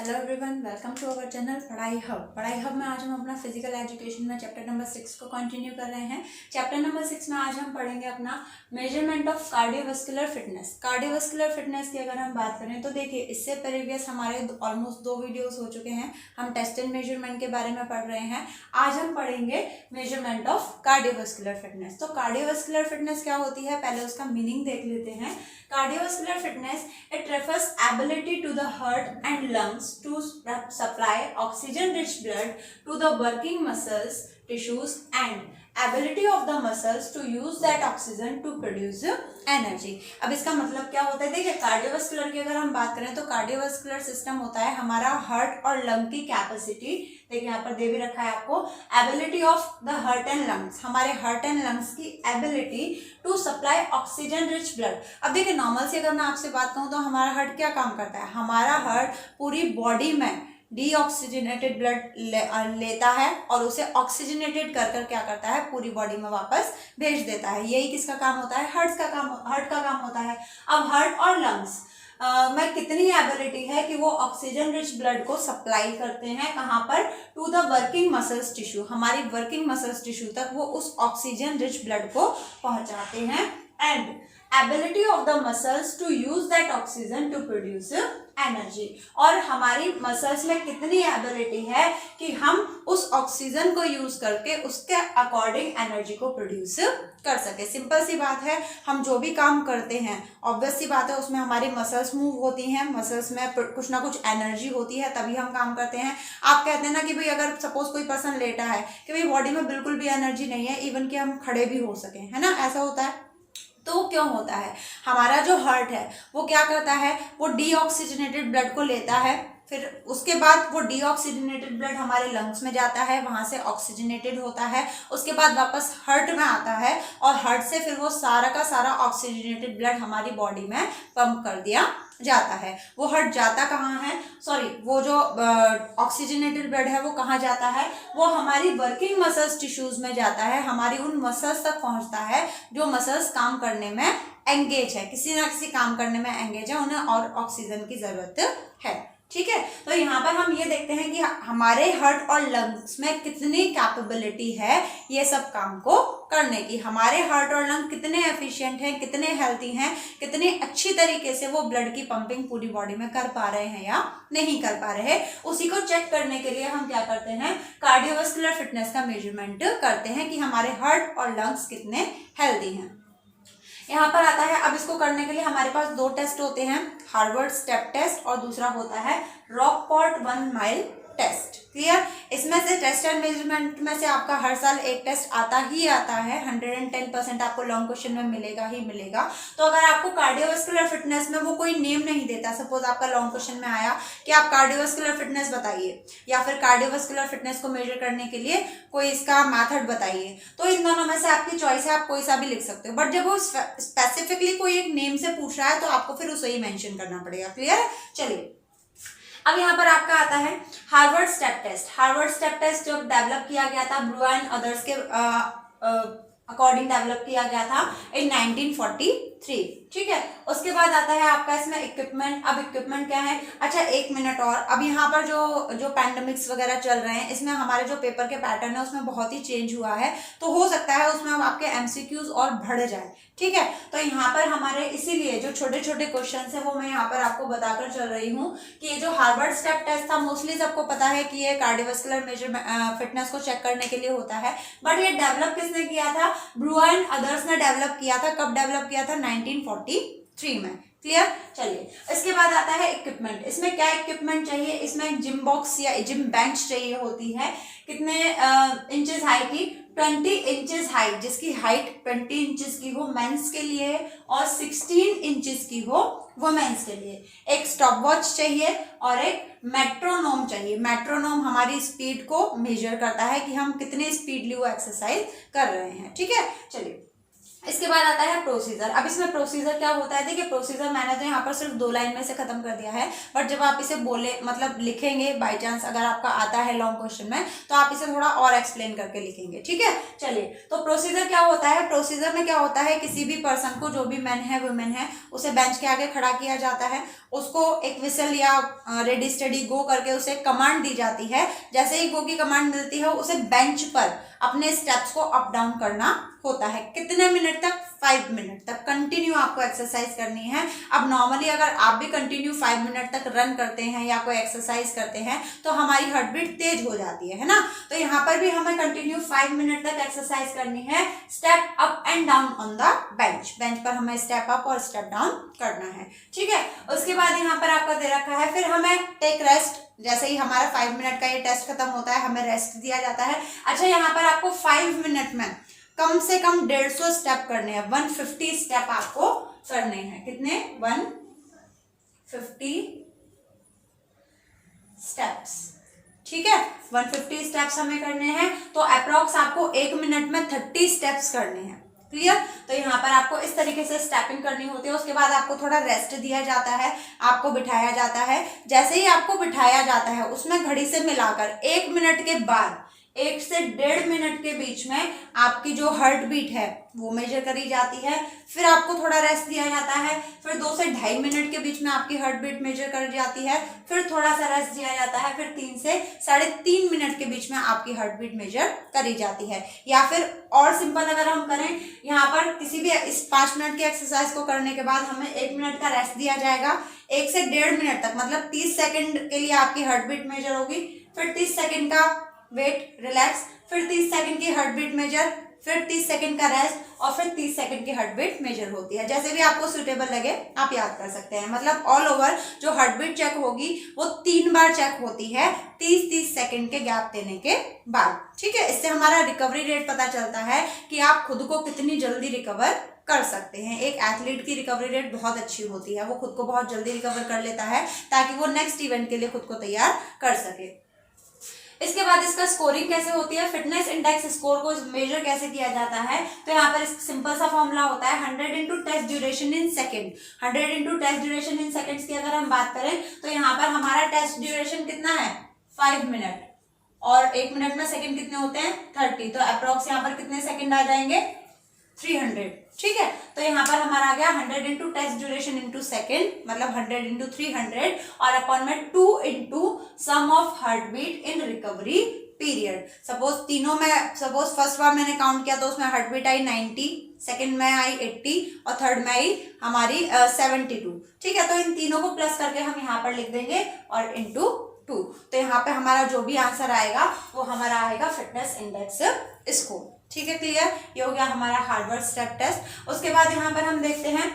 Hello everyone, welcome to our channel Padhai Hub में आज हम अपना फिजिकल एजुकेशन में चैप्टर नंबर 6 को कंटिन्यू कर रहे हैं। चैप्टर नंबर 6 में आज हम पढ़ेंगे अपना measurement of cardiovascular fitness. Cardiovascular fitness की अगर हम बात करें तो देखिए, इससे प्रीवियस हमारे ऑलमोस्ट 2 वीडियोस हो चुके हैं। हम टेस्ट एंड मेजरमेंट के बारे में पढ़ रहे हैं। आज हम पढ़ेंगे मेजरमेंट ऑफ कार्डियोवास्कुलर फिटनेस। तो कार्डियोवास्कुलर फिटनेस क्या होती है, पहले उसका मीनिंग देख लेते हैं। Cardiovascular fitness, it refers ability to the heart and lungs to supply oxygen-rich blood to the working muscles, tissues, and ability of the muscles to use that oxygen to produce energy। अब इसका मतलब क्या होता है, देखिए cardiovascular की अगर हम बात करें तो कार्डियोवास्कुलर सिस्टम होता है हमारा हार्ट और लंग की कैपेसिटी। देखिए यहाँ पर दे भी रखा है आपको, ability of the heart and lungs, हमारे हार्ट एंड लंग्स की ability to supply oxygen rich blood. अब देखिए नॉर्मल से अगर मैं आपसे बात कहूँ तो हमारा हार्ट क्या काम करता है, हमारा हार्ट पूरी बॉडी में डीऑक्सीजनेटेड ब्लड लेता है और उसे ऑक्सीजनेटेड कर कर क्या करता है, पूरी बॉडी में वापस भेज देता है। यही किसका काम होता है, हार्ट का काम होता है। अब हार्ट और लंग्स में कितनी एबिलिटी है कि वो ऑक्सीजन रिच ब्लड को सप्लाई करते हैं, कहाँ पर, to the working muscles tissue, हमारी वर्किंग मसल्स टिश्यू तक वो उस ऑक्सीजन रिच ब्लड को पहुंचाते हैं। And ability of the muscles to use that oxygen to produce energy, और हमारी मसल्स में कितनी एबिलिटी है कि हम उस ऑक्सीजन को यूज करके उसके अकॉर्डिंग एनर्जी को प्रोड्यूस कर सके। सिंपल सी बात है, हम जो भी काम करते हैं ऑब्वियस सी बात है उसमें हमारी मसल्स मूव होती हैं, मसल्स में कुछ ना कुछ एनर्जी होती है तभी हम काम करते हैं। आप कहते हैं ना कि भाई अगर सपोज कोई पर्सन लेटा है कि भाई बॉडी में बिल्कुल भी एनर्जी नहीं है इवन कि हम खड़े भी हो सके, है ना, ऐसा होता है। तो क्यों होता है, हमारा जो हार्ट है वो क्या करता है, वो डीऑक्सीजनेटेड ब्लड को लेता है, फिर उसके बाद वो डीऑक्सीजनेटेड ब्लड हमारे लंग्स में जाता है, वहां से ऑक्सीजनेटेड होता है, उसके बाद वापस हार्ट में आता है और हार्ट से फिर वो सारा का सारा ऑक्सीजनेटेड ब्लड हमारी बॉडी में पंप कर दिया जाता है। वो हार्ट जाता कहाँ है, वो जो ऑक्सीजनेटेड ब्लड है वो कहाँ जाता है, वो हमारी वर्किंग मसल्स टिश्यूज में जाता है, हमारी उन मसल्स तक पहुंचता है जो मसल्स काम करने में एंगेज है, किसी ना किसी काम करने में एंगेज है, उन्हें और ऑक्सीजन की जरूरत है। ठीक है, तो यहाँ पर हम ये देखते हैं कि हमारे हार्ट और लंग्स में कितनी कैपेबिलिटी है ये सब काम को करने की, हमारे हार्ट और लंग कितने एफिशिएंट हैं, कितने हेल्थी हैं, कितने अच्छी तरीके से वो ब्लड की पंपिंग पूरी बॉडी में कर पा रहे हैं या नहीं कर पा रहे हैं। उसी को चेक करने के लिए हम क्या करते हैं, कार्डियोवास्कुलर फिटनेस का मेजरमेंट करते हैं कि हमारे हार्ट और लंग्स कितने हेल्थी हैं। यहाँ पर आता है, अब इसको करने के लिए हमारे पास 2 टेस्ट होते हैं, हार्वर्ड स्टेप टेस्ट और दूसरा होता है रॉकफोर्ट 1 माइल टेस्ट। क्लियर, इसमें से टेस्ट एंड मेजरमेंट में से आपका हर साल एक टेस्ट आता है, 110% आपको लॉन्ग क्वेश्चन में मिलेगा ही मिलेगा। तो अगर आपको कार्डियोवास्कुलर फिटनेस में वो कोई नेम नहीं देता, सपोज आपका लॉन्ग क्वेश्चन में आया कि आप कार्डियोवास्कुलर फिटनेस बताइए या फिर कार्डियोवास्कुलर फिटनेस को मेजर करने के लिए कोई इसका मेथड बताइए, तो इन दोनों में से आपकी चॉइस है, आप कोई सा भी लिख सकते हो। बट जब वो स्पेसिफिकली कोई एक नेम से पूछ रहा है तो आपको फिर उसे ही मेंशन करना पड़ेगा। क्लियर, चलिए अब यहाँ पर आपका आता है Harvard step test. Harvard step test जब डेवलप किया गया था, ब्रू एंड अदर्स के अकॉर्डिंग डेवलप किया गया था इन 1943। ठीक है, उसके बाद आता है आपका इसमें इक्विपमेंट। अब इक्विपमेंट क्या है, अच्छा 1 मिनट और, अब यहाँ पर जो पैंडेमिक्स वगैरह चल रहे हैं इसमें हमारे जो पेपर के पैटर्न है उसमें बहुत ही चेंज हुआ है, तो हो सकता है उसमें अब आपके एमसीक्यूज और बढ़ जाए। ठीक है, तो यहाँ पर हमारे इसीलिए जो छोटे छोटे क्वेश्चन है वो मैं यहाँ पर आपको बताकर चल रही हूँ कि ये जो हार्वर्ड स्टेप टेस्ट था मोस्टली सबको पता है कि ये कार्डियोवास्कुलर मेजरमेंट फिटनेस को चेक करने के लिए होता है, बट ये डेवलप किसने किया था, ब्रू एंड अदर्स ने डेवलप किया था। कब डेवलप किया था, 1943 में। क्लियर, चलिए इसके बाद आता है इक्विपमेंट। इसमें क्या इक्विपमेंट चाहिए, इसमें जिम बॉक्स या जिम बेंच चाहिए होती है, कितने इंचेस हाई की, 20 इंचेस हाइट, जिसकी हाइट 20 इंचेस की हो मेंस के लिए और 16 इंचेस की हो वुमेन्स के लिए। एक स्टॉप वॉच चाहिए और एक मेट्रोनोम चाहिए। मेट्रोनोम हमारी स्पीड को मेजर करता है कि हम कितने स्पीडली वो एक्सरसाइज कर रहे हैं। ठीक है, चलिए इसके बाद आता है प्रोसीजर। अब इसमें प्रोसीजर क्या होता है, देखिए प्रोसीजर मैंने तो यहाँ पर सिर्फ 2 लाइन में से खत्म कर दिया है, बट जब आप इसे बोले मतलब लिखेंगे बाय चांस अगर आपका आता है लॉन्ग क्वेश्चन में तो आप इसे थोड़ा और एक्सप्लेन करके लिखेंगे, ठीक है। चलिए, तो प्रोसीजर क्या होता है, प्रोसीजर में क्या होता है, किसी भी पर्सन को, जो भी मैन है वुमेन है, उसे बेंच के आगे खड़ा किया जाता है, उसको एक विसल या रेडी स्टडी गो करके उसे कमांड दी जाती है। जैसे ही गो की कमांड मिलती है उसे बेंच पर अपने स्टेप्स को अप डाउन करना होता है। कितने मिनट तक, 5 मिनट तक कंटिन्यू आपको एक्सरसाइज करनी है। अब नॉर्मली अगर आप भी कंटिन्यू 5 मिनट तक रन करते हैं या कोई एक्सरसाइज करते हैं तो हमारी हार्ट बीट तेज हो जाती है ना। तो यहाँ पर भी हमें कंटिन्यू 5 मिनट तक एक्सरसाइज करनी है, step up and down on the bench. Bench पर हमें स्टेप अप और स्टेप डाउन करना है, ठीक है। उसके बाद यहाँ पर आपका दे रखा है, फिर हमें टेक रेस्ट। जैसे ही हमारा 5 मिनट का ये टेस्ट खत्म होता है हमें रेस्ट दिया जाता है। अच्छा, यहाँ पर आपको 5 मिनट में कम से कम 150 स्टेप करने हैं, 150 स्टेप आपको करने हैं। कितने, 150 स्टेप्स, ठीक है। 150 स्टेप्स हमें करने हैं, तो अप्रॉक्स आपको 1 मिनट में 30 स्टेप्स करने हैं, क्लियर। तो यहाँ पर आपको इस तरीके से स्टेपिंग करनी होती है। उसके बाद आपको थोड़ा रेस्ट दिया जाता है, आपको बिठाया जाता है। जैसे ही आपको बिठाया जाता है उसमें घड़ी से मिलाकर 1 मिनट के बाद 1 से 1.5 मिनट के बीच में आपकी जो हार्ट बीट है वो मेजर करी जाती है। फिर आपको थोड़ा रेस्ट दिया जाता है, फिर 2 से 2.5 मिनट के बीच में आपकी हार्ट बीट मेजर करी जाती है, फिर थोड़ा सा रेस्ट दिया जाता है, फिर 3 से 3.5 मिनट के बीच में आपकी हार्ट बीट मेजर करी जाती है। या फिर और सिंपल अगर हम करें, यहाँ पर किसी भी इस 5 मिनट की एक्सरसाइज को करने के बाद हमें 1 मिनट का रेस्ट दिया जाएगा। 1 से 1.5 मिनट तक मतलब 30 सेकेंड के लिए आपकी हार्ट बीट मेजर होगी, फिर 30 सेकेंड का वेट रिलैक्स, फिर 30 सेकंड की हार्ट बीट मेजर, फिर 30 सेकंड का रेस्ट और फिर 30 सेकंड की हार्ट बीट मेजर होती है। जैसे भी आपको सुटेबल लगे आप याद कर सकते हैं। मतलब ऑल ओवर जो हार्ट बीट चेक होगी वो 3 बार चेक होती है 30-30 सेकंड के गैप देने के बाद, ठीक है। इससे हमारा रिकवरी रेट पता चलता है कि आप खुद को कितनी जल्दी रिकवर कर सकते हैं। एक एथलीट की रिकवरी रेट बहुत अच्छी होती है, वो खुद को बहुत जल्दी रिकवर कर लेता है ताकि वो नेक्स्ट इवेंट के लिए खुद को तैयार कर सके। इसके बाद इसका स्कोरिंग कैसे होती है, फिटनेस इंडेक्स स्कोर को मेजर कैसे किया जाता है, तो यहाँ पर सिंपल सा फॉर्मूला होता है 100 into test duration in second. 100 into test duration in seconds की अगर हम बात करें तो यहाँ पर हमारा टेस्ट ड्यूरेशन कितना है, 5 मिनट, और 1 मिनट में सेकेंड कितने होते हैं, 30। तो अप्रोक्स यहाँ पर कितने सेकेंड आ जाएंगे, 300, ठीक है। तो यहाँ पर हमारा आ गया 100 into test duration into second, मतलब 100 इंटू 300 और अपॉन में 2 into sum of heart beat in recovery period. Suppose तीनों में, सपोज फर्स्ट बार मैंने काउंट किया तो उसमें हार्ट बीट आई 90, सेकेंड में आई 80 और थर्ड में आई हमारी 72, ठीक है। तो इन तीनों को प्लस करके हम यहाँ पर लिख देंगे और इंटू 2। तो यहाँ पे हमारा जो भी आंसर आएगा वो हमारा आएगा फिटनेस इंडेक्स स्कोर, ठीक है, क्लियर। ये हो गया हमारा हार्वर्ड स्टेप टेस्ट। उसके बाद यहाँ पर हम देखते हैं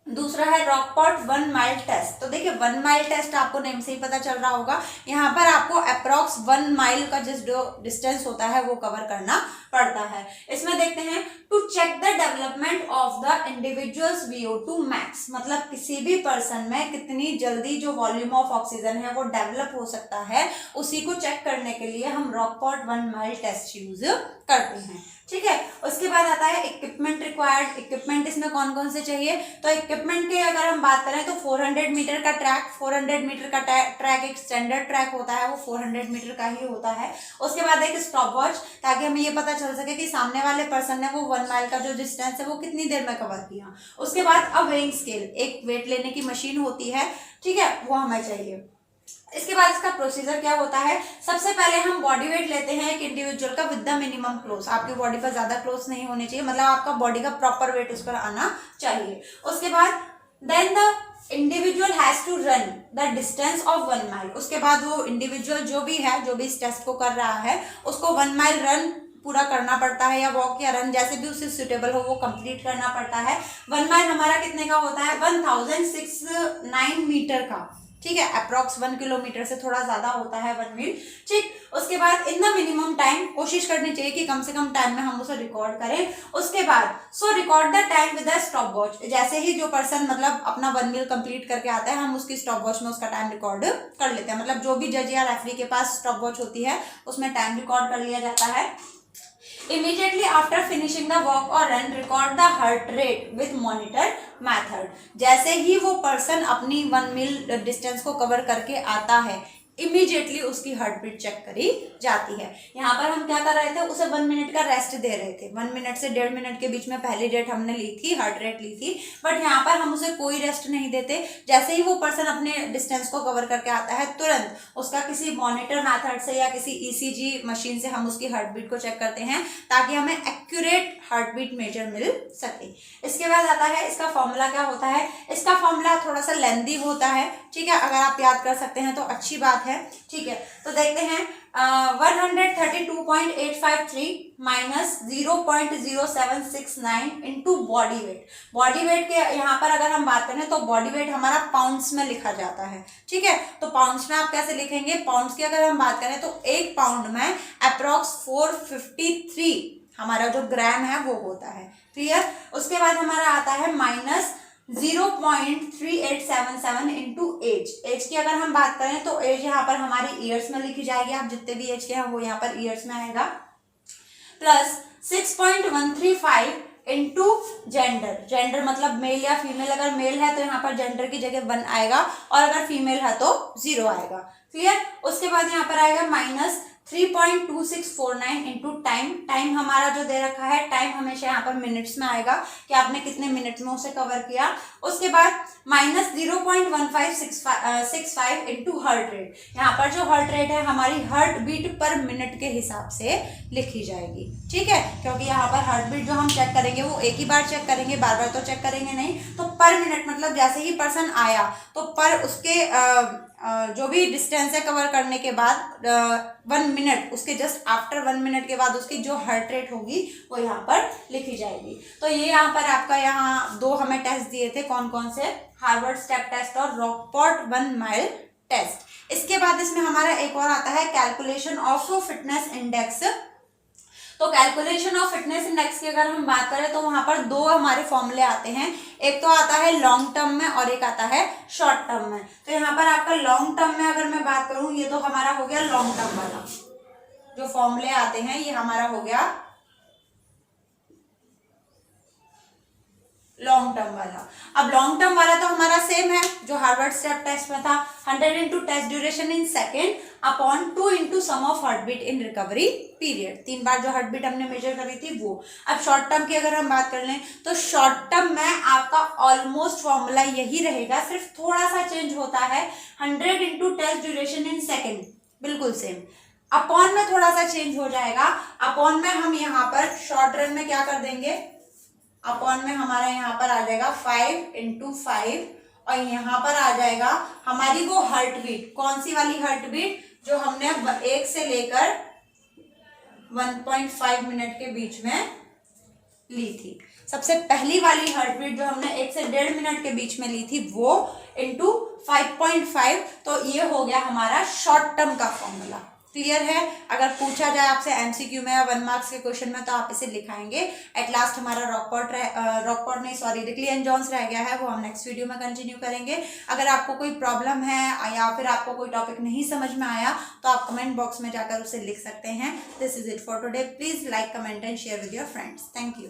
दूसरा है रॉकपॉट 1 माइल टेस्ट। तो देखिए 1 माइल टेस्ट आपको नेम से ही पता चल रहा होगा, यहाँ पर आपको अप्रॉक्स 1 माइल का जिस डिस्टेंस होता है वो कवर करना पड़ता है। इसमें देखते हैं to check the development of the individuals VO2 max, मतलब किसी भी पर्सन में कितनी जल्दी जो वॉल्यूम ऑफ ऑक्सीजन है वो डेवलप हो सकता है, उसी को चेक करने के लिए हम रॉकपॉट 1 माइल टेस्ट यूज करते हैं, ठीक है। उसके बाद आता है इक्विपमेंट रिक्वायर्ड। इक्विपमेंट इसमें कौन कौन से चाहिए, तो इक्विपमेंट की अगर हम बात करें तो 400 मीटर का ट्रैक, 400 मीटर का ट्रैक एक स्टैंडर्ड ट्रैक होता है, वो 400 मीटर का ही होता है। उसके बाद एक स्टॉप वॉच, ताकि हमें ये पता चल सके कि सामने वाले पर्सन ने वो 1 माइल का जो डिस्टेंस है वो कितनी देर में कवर किया। उसके बाद अ वेइंग स्केल, एक वेट लेने की मशीन होती है, ठीक है, वो हमें चाहिए। इसके बाद इसका प्रोसीजर क्या होता है, सबसे पहले हम बॉडी वेट लेते हैं एक इंडिविजुअल का विद द मिनिमम क्लोज। आपकी बॉडी पर ज्यादा क्लोज नहीं होने चाहिए, मतलब आपका बॉडी का प्रॉपर वेट उस पर आना चाहिए। उसके बाद then the individual has to run the distance of 1 mile. उसके बाद वो इंडिविजुअल जो भी है, जो भी इस टेस्ट को कर रहा है, उसको 1 माइल रन पूरा करना पड़ता है, या वॉक या रन जैसे भी उससे सुटेबल हो वो कंप्लीट करना पड़ता है। 1 माइल हमारा कितने का होता है, 1069 मीटर का, ठीक है। अप्रॉक्स 1 किलोमीटर से थोड़ा ज्यादा होता है 1 मील, ठीक। उसके बाद इन द मिनिमम टाइम, कोशिश करनी चाहिए कि कम से कम टाइम में हम उसे रिकॉर्ड करें। उसके बाद सो record the time with a stop watch. जैसे ही जो पर्सन मतलब अपना 1 मील कंप्लीट करके आता है, हम उसकी स्टॉप वॉच में उसका टाइम रिकॉर्ड कर लेते हैं। मतलब जो भी जज या रेफरी के पास स्टॉप वॉच होती है उसमें टाइम रिकॉर्ड कर लिया जाता है। Immediately after finishing the walk or run, record the heart rate with monitor method. जैसे ही वो पर्सन अपनी 1 मील डिस्टेंस को कवर करके आता है, इमीडिएटली उसकी हार्ट बीट चेक करी जाती है। यहाँ पर हम क्या कर रहे थे, उसे 1 मिनट का रेस्ट दे रहे थे। 1 मिनट से 1.5 मिनट के बीच में पहली रेट हमने ली थी, हार्ट रेट ली थी, बट यहाँ पर हम उसे कोई रेस्ट नहीं देते। जैसे ही वो पर्सन अपने डिस्टेंस को कवर करके आता है, तुरंत उसका किसी मॉनिटर मेथड से या किसी ईसीजी मशीन से हम उसकी हार्ट बीट को चेक करते हैं, ताकि हमें एक्यूरेट हार्ट बीट मेजर मिल सके। इसके बाद आता है इसका फॉर्मूला क्या होता है। इसका फॉर्मूला थोड़ा सा लेंदी होता है, ठीक है, अगर आप याद कर सकते हैं तो अच्छी बात है, ठीक है। तो देखते हैं 132.853 minus 0.0769 into body weight. Body weight के यहाँ पर अगर हम बात करें तो बॉडी वेट हमारा पाउंड्स में लिखा जाता है, ठीक है। तो पाउंड्स में आप कैसे लिखेंगे, पाउंड्स की अगर हम बात करें तो 1 पाउंड में अप्रॉक्स 453 हमारा जो ग्राम है वो होता है, क्लियर। उसके बाद हमारा आता है माइनस 0.3877 इंटू एज। एज की अगर हम बात करें तो एज यहाँ पर हमारी ईयर्स में लिखी जाएगी, आप जितने भी एज के हैं वो यहाँ पर ईयर्स में आएगा, प्लस 6.135 इंटू जेंडर। जेंडर मतलब मेल या फीमेल, अगर मेल है तो यहाँ पर जेंडर की जगह 1 आएगा और अगर फीमेल है तो 0 आएगा, क्लियर। उसके बाद यहाँ पर आएगा माइनस 3.2649 इंटू टाइम। टाइम हमारा जो दे रखा है, टाइम हमेशा यहाँ पर मिनट्स में आएगा कि आपने कितने मिनट में उसे कवर किया। उसके बाद माइनस 0.1565 इंटू हार्ट रेट। यहाँ पर जो हार्ट रेट है हमारी हार्ट बीट पर मिनट के हिसाब से लिखी जाएगी, ठीक है, क्योंकि यहाँ पर हार्ट बीट जो हम चेक करेंगे वो एक ही बार चेक करेंगे, बार बार तो चेक करेंगे नहीं। तो पर मिनट मतलब जैसे ही पर्सन आया तो पर उसके जो भी डिस्टेंस है कवर करने के बाद 1 मिनट, उसके जस्ट आफ्टर 1 मिनट के बाद उसकी जो हार्ट रेट होगी वो यहाँ पर लिखी जाएगी। तो ये यहाँ पर आपका यहाँ 2 हमें टेस्ट दिए थे, कौन कौन से, हार्वर्ड स्टेप टेस्ट और रॉकपॉट 1 माइल टेस्ट। इसके बाद इसमें हमारा एक और आता है कैलकुलेशन ऑफ फिटनेस इंडेक्स। तो कैलकुलेशन ऑफ फिटनेस इंडेक्स की अगर हम बात करें तो वहां पर 2 हमारे फॉर्मूले आते हैं, एक तो आता है लॉन्ग टर्म में और एक आता है शॉर्ट टर्म में। तो यहाँ पर आपका लॉन्ग टर्म में अगर मैं बात करूं, ये तो हमारा हो गया लॉन्ग टर्म वाला, जो फॉर्मूले आते हैं ये हमारा हो गया लॉन्ग टर्म वाला। अब लॉन्ग टर्म वाला तो हमारा सेम है जो हार्वर्ड स्टेप टेस्ट में था, 100 into test duration in second upon 2 into sum of heart beat in recovery period. 3 बार जो हार्ट बीट हमने मेजर करी थी वो। अब शॉर्ट टर्म की अगर हम बात कर लें तो शॉर्ट टर्म में आपका ऑलमोस्ट फॉर्मूला यही रहेगा, सिर्फ थोड़ा सा चेंज होता है, 100 into test duration in second, बिल्कुल सेम। अपॉन में थोड़ा सा चेंज हो जाएगा, अपॉन में हम यहाँ पर शॉर्ट रन में क्या कर देंगे, अपॉन में हमारा यहाँ पर आ जाएगा 5 इंटू 5 और यहाँ पर आ जाएगा हमारी वो हार्ट बीट, कौन सी वाली हार्ट बीट, जो हमने 1 से लेकर 1.5 मिनट के बीच में ली थी। सबसे पहली वाली हार्ट बीट जो हमने 1 से 1.5 मिनट के बीच में ली थी वो इंटू 5.5। तो ये हो गया हमारा शॉर्ट टर्म का फॉर्मूला, क्लियर है। अगर पूछा जाए आपसे एमसीक्यू में या 1 मार्क्स के क्वेश्चन में तो आप इसे लिखाएंगे। एट लास्ट हमारा रिकली एंड जॉन्स रह गया है, वो हम नेक्स्ट वीडियो में कंटिन्यू करेंगे। अगर आपको कोई प्रॉब्लम है या फिर आपको कोई टॉपिक नहीं समझ में आया तो आप कमेंट बॉक्स में जाकर उसे लिख सकते हैं। This is it for today. Please like, comment and share with your friends. Thank you.